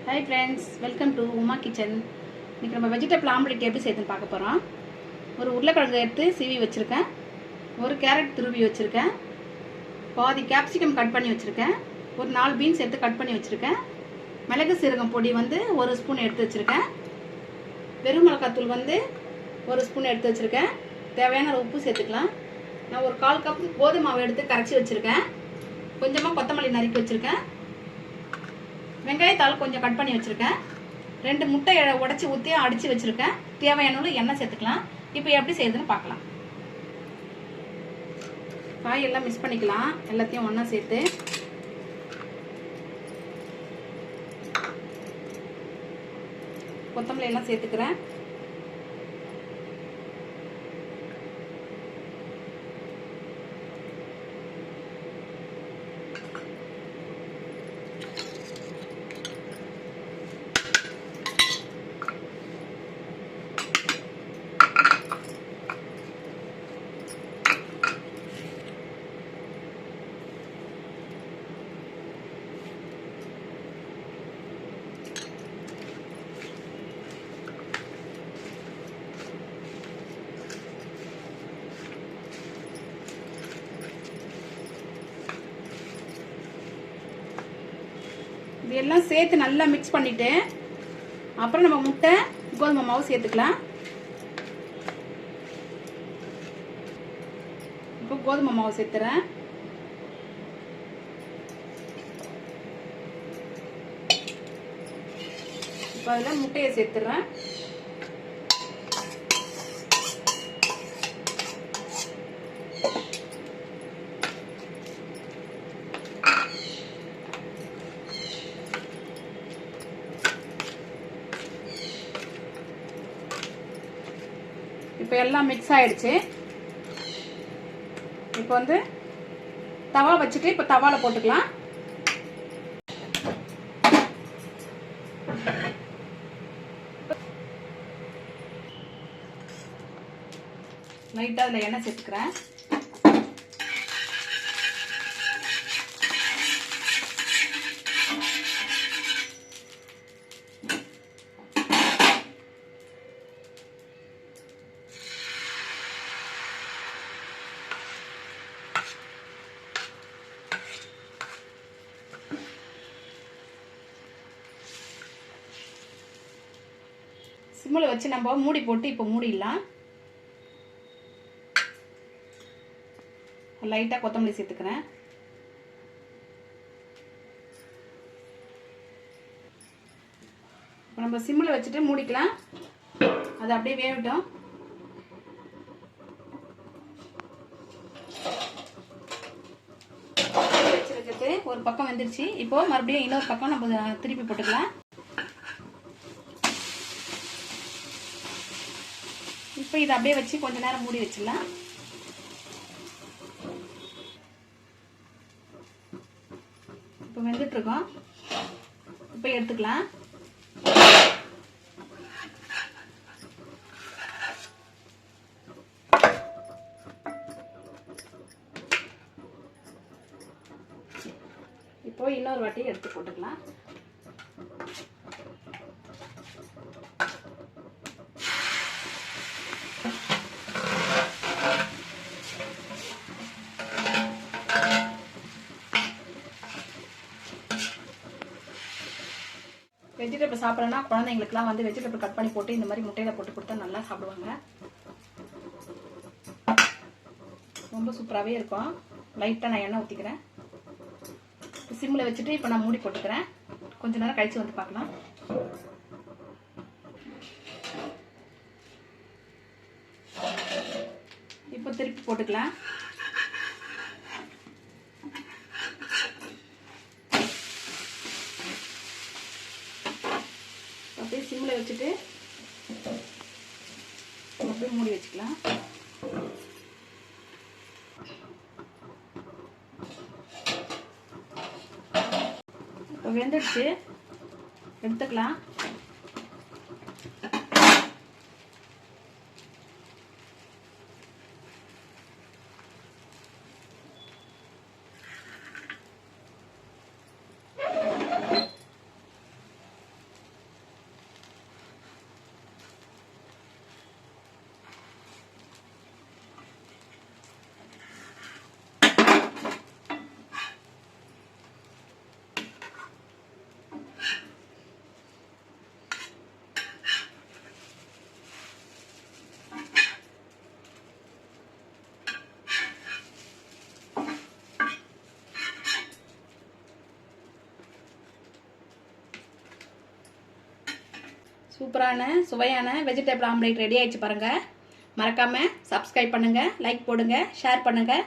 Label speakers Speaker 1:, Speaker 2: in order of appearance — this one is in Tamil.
Speaker 1: Hi friends, welcome to Uma Kitchen. இன்னைக்கு நம்ம வெஜிடபிள் ஆம்லெட் எப்படி செய்யணும்னு பார்க்க போறோம். ஒரு உருளைக்கிழங்கு எடுத்து சீவி வச்சிருக்கேன். ஒரு கேரட் துருவி வச்சிருக்கேன். பாதி கேப்சிகம் கட் பண்ணி வச்சிருக்கேன். ஒரு 4 பீன்ஸ் எடுத்து கட் பண்ணி வச்சிருக்கேன். மிளகு சீரகம் பொடி வந்து 1 ஸ்பூன் எடுத்து வச்சிருக்கேன். வெறும் மிளகாய் தூள் வந்து 1 ஸ்பூன் எடுத்து வச்சிருக்கேன். தேவையான உப்பு சேர்த்துக்கலாம். நான் ஒரு 1/4 கப் கோதுமை மாவு எடுத்து கரைச்சி வச்சிருக்கேன். கொஞ்சமா கொத்தமல்லி நறுக்கி வச்சிருக்கேன். வெங்காயத்தாள் கொஞ்சம் கட் பண்ணி வச்சிருக்கேன். 2 முட்டையை உடைச்சி ஊற்றி அடித்து வச்சிருக்கேன். தேவையான எண்ணெய் சேர்த்துக்கலாம். இப்போ எப்படி செய்யுதுன்னு பார்க்கலாம். காயெல்லாம் மிக்ஸ் பண்ணிக்கலாம். எல்லாத்தையும் ஒன்றா சேர்த்து கொத்தமல்லி எல்லாம் சேர்த்துக்கிறேன். இதெல்லாம் சேர்த்து நல்லா மிக்ஸ் பண்ணிட்டு அப்புறம் நம்ம முட்டை கோதுமை மாவு சேர்த்துக்கலாம். இப்போ கோதுமை மாவு சேர்த்துறேன். இப்போ அதில் முட்டையை சேர்த்துறேன். இப்போ எல்லாம் மிக்ஸ் ஆயிடுச்சு. இப்போ வந்து தவா வச்சுட்டு இப்போ தவால போட்டுக்கலாம். லைட்டா அதில் எண்ணெய் சேர்த்துக்கிறேன். சிம்மில் வச்சு நம்ம மூடி போட்டு இப்போ மூடிடலாம். லைட்டாக கொத்தமல்லி சேர்த்துக்கிறேன். இப்போ நம்ம சிம்மில் வச்சுட்டு மூடிக்கலாம். அது அப்படியே வேகட்டும். வச்சிருக்கிறது ஒரு பக்கம் வெந்துருச்சு. இப்போ மறுபடியும் இன்னொரு பக்கம் நம்ம திருப்பி போட்டுக்கலாம். இப்போ இதை அப்படியே வச்சு கொஞ்ச நேரம் மூடி வச்சிடலாம். இப்போ வெந்துட்டு இருக்கோம். இப்போ எடுத்துக்கலாம். இப்போ இன்னொரு வாட்டி எடுத்து போட்டுக்கலாம். வெஜிடபிள் சாப்பிட்றேன்னா குழந்தைங்களுக்குலாம் வந்து வெஜிடபிள் கட் பண்ணி போட்டு இந்த மாதிரி முட்டையில போட்டு கொடுத்தா நல்லா சாப்பிடுவாங்க. ரொம்ப சூப்பராகவே இருக்கும். லைட்டாக நான் எண்ணெய் ஊற்றிக்கிறேன். சிம்மில் வச்சுட்டு இப்போ நான் மூடி போட்டுக்கிறேன். கொஞ்ச நேரம் கழிச்சு வந்து பார்க்கலாம். இப்போ திருப்பி போட்டுக்கலாம். அப்படியே சிம்மில் வச்சுட்டு அப்படியே மூடி வச்சுக்கலாம். இப்போ வெந்துடுச்சு, எடுத்துக்கலாம். சூப்பரான சுவையான வெஜிடபிள் ஆம்லேட் ரெடி ஆயிடுச்சு பாருங்கள். மறக்காமல் சப்ஸ்கிரைப் பண்ணுங்கள், லைக் போடுங்க, ஷேர் பண்ணுங்கள்.